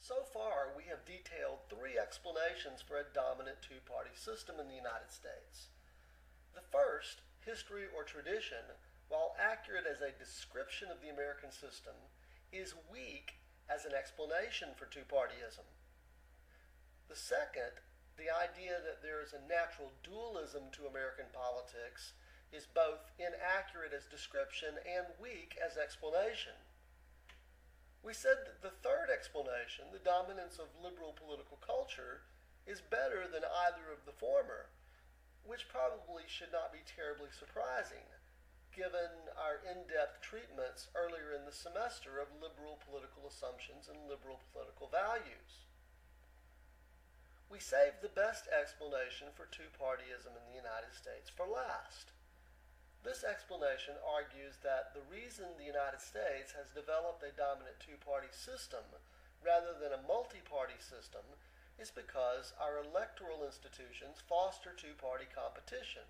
So far, we have detailed three explanations for a dominant two-party system in the United States. The first, history or tradition, while accurate as a description of the American system, is weak as an explanation for two-partyism. The second, the idea that there is a natural dualism to American politics, is both inaccurate as description and weak as explanation. We said that the third explanation, the dominance of liberal political culture, is better than either of the former, which probably should not be terribly surprising, given our in-depth treatments earlier in the semester of liberal political assumptions and liberal political values. We saved the best explanation for two-partyism in the United States for last. This explanation argues that the reason the United States has developed a dominant two-party system rather than a multi-party system is because our electoral institutions foster two-party competition,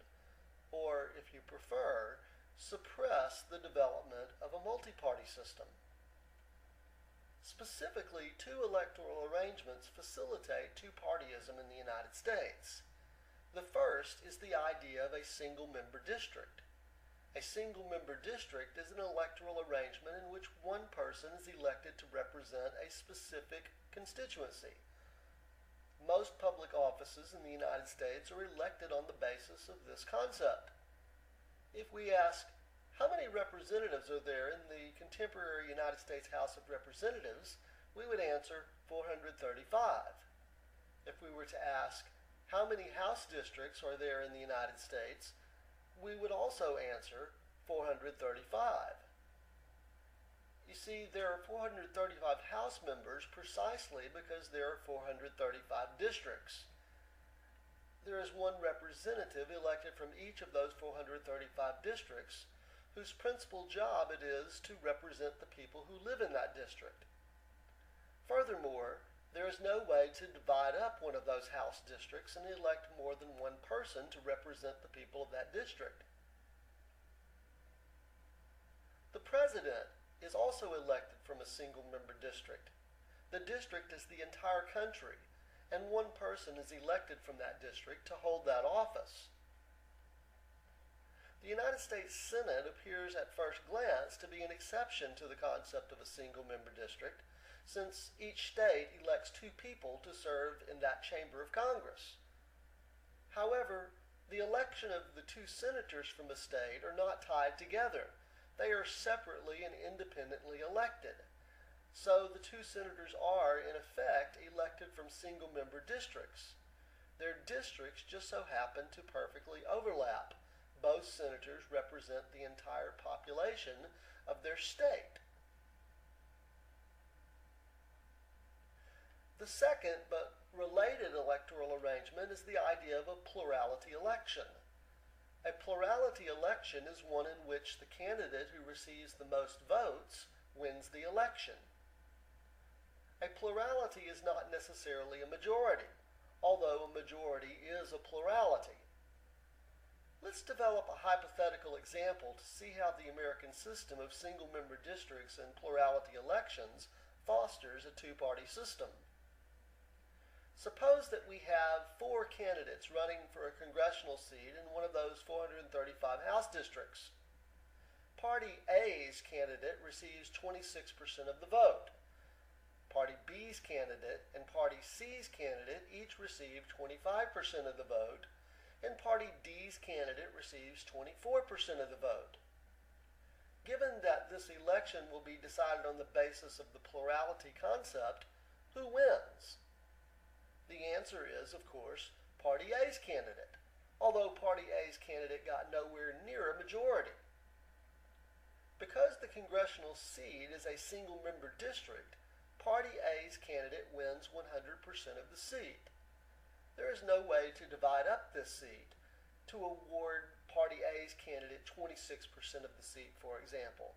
or, if you prefer, suppress the development of a multi-party system. Specifically, two electoral arrangements facilitate two-partyism in the United States. The first is the idea of a single-member district. A single-member district is an electoral arrangement in which one person is elected to represent a specific constituency. Most public offices in the United States are elected on the basis of this concept. If we ask, how many representatives are there in the contemporary United States House of Representatives, we would answer 435. If we were to ask, how many House districts are there in the United States, we would also answer 435. You see, there are 435 House members precisely because there are 435 districts. There is one representative elected from each of those 435 districts whose principal job it is to represent the people who live in that district. Furthermore, there is no way to divide up one of those House districts and elect more than one person to represent the people of that district. The president is also elected from a single-member district. The district is the entire country, and one person is elected from that district to hold that office. The United States Senate appears at first glance to be an exception to the concept of a single-member district, since each state elects two people to serve in that chamber of Congress. However, the election of the two senators from a state are not tied together. They are separately and independently elected. So the two senators are, in effect, elected from single-member districts. Their districts just so happen to perfectly overlap. Both senators represent the entire population of their state. The second, but related electoral arrangement is the idea of a plurality election. A plurality election is one in which the candidate who receives the most votes wins the election. A plurality is not necessarily a majority, although a majority is a plurality. Let's develop a hypothetical example to see how the American system of single-member districts and plurality elections fosters a two-party system. Suppose that we have 4 candidates running for a congressional seat in one of those 435 House districts. Party A's candidate receives 26% of the vote. Party B's candidate and Party C's candidate each receive 25% of the vote, and Party D's candidate receives 24% of the vote. Given that this election will be decided on the basis of the plurality concept, who wins? The answer is, of course, Party A's candidate, although Party A's candidate got nowhere near a majority. Because the congressional seat is a single-member district, Party A's candidate wins 100% of the seat. There is no way to divide up this seat to award Party A's candidate 26% of the seat, for example.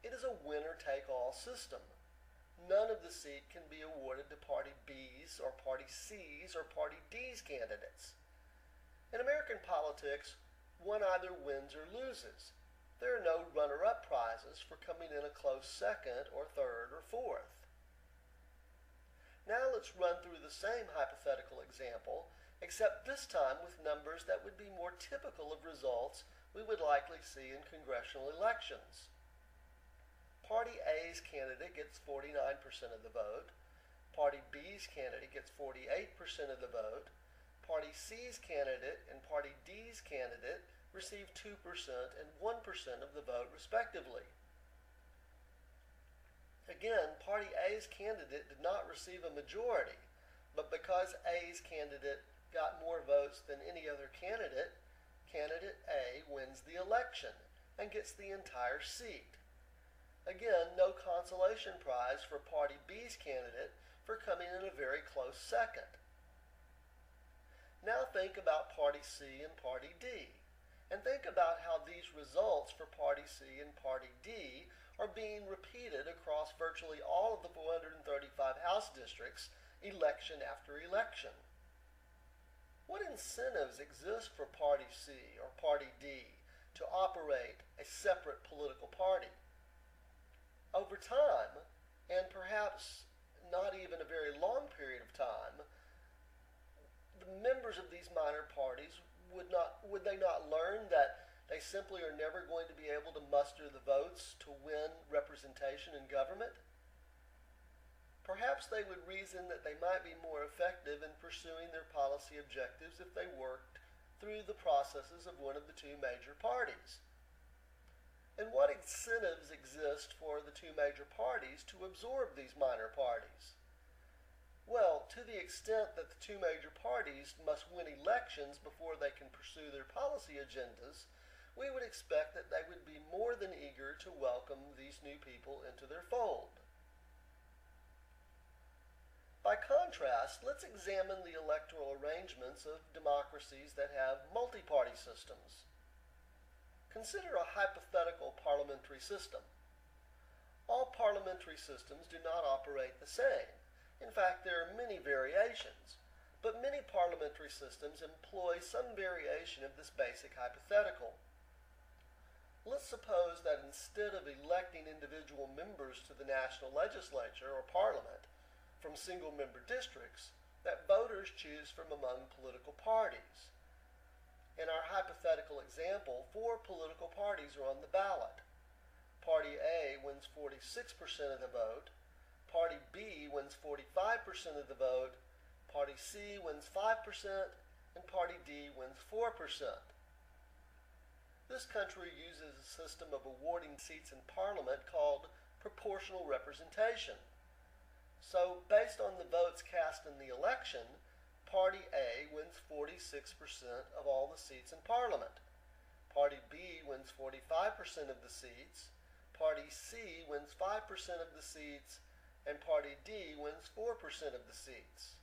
It is a winner-take-all system. None of the seat can be awarded to Party B's or Party C's or Party D's candidates. In American politics, one either wins or loses. There are no runner-up prizes for coming in a close second or third or fourth. Now let's run through the same hypothetical example, except this time with numbers that would be more typical of results we would likely see in congressional elections. Party A's candidate gets 49% of the vote. Party B's candidate gets 48% of the vote. Party C's candidate and Party D's candidate receive 2% and 1% of the vote respectively. Again, Party A's candidate did not receive a majority, but because A's candidate got more votes than any other candidate, candidate A wins the election and gets the entire seat. Again, no consolation prize for Party B's candidate for coming in a very close second. Now think about Party C and Party D, and think about how these results for Party C and Party D are being repeated across virtually all of the 435 House districts, election after election. What incentives exist for Party C or Party D to operate a separate political party? Over time, and perhaps not even a very long period of time, the members of these minor parties would they not learn that they simply are never going to be able to muster the votes to win representation in government? Perhaps they would reason that they might be more effective in pursuing their policy objectives if they worked through the processes of one of the two major parties. And what incentives exist for the two major parties to absorb these minor parties? Well, to the extent that the two major parties must win elections before they can pursue their policy agendas, we would expect that they would be more than eager to welcome these new people into their fold. By contrast, let's examine the electoral arrangements of democracies that have multi-party systems. Consider a hypothetical parliamentary system. All parliamentary systems do not operate the same. In fact, there are many variations, but many parliamentary systems employ some variation of this basic hypothetical. Let's suppose that instead of electing individual members to the national legislature or parliament from single-member districts, that voters choose from among political parties. In our hypothetical example, 4 political parties are on the ballot. Party A wins 46% of the vote, Party B wins 45% of the vote, Party C wins 5%, and Party D wins 4%. This country uses a system of awarding seats in Parliament called proportional representation. So, based on the votes cast in the election, Party A wins 46% of all the seats in Parliament. Party B wins 45% of the seats, Party C wins 5% of the seats, and Party D wins 4% of the seats.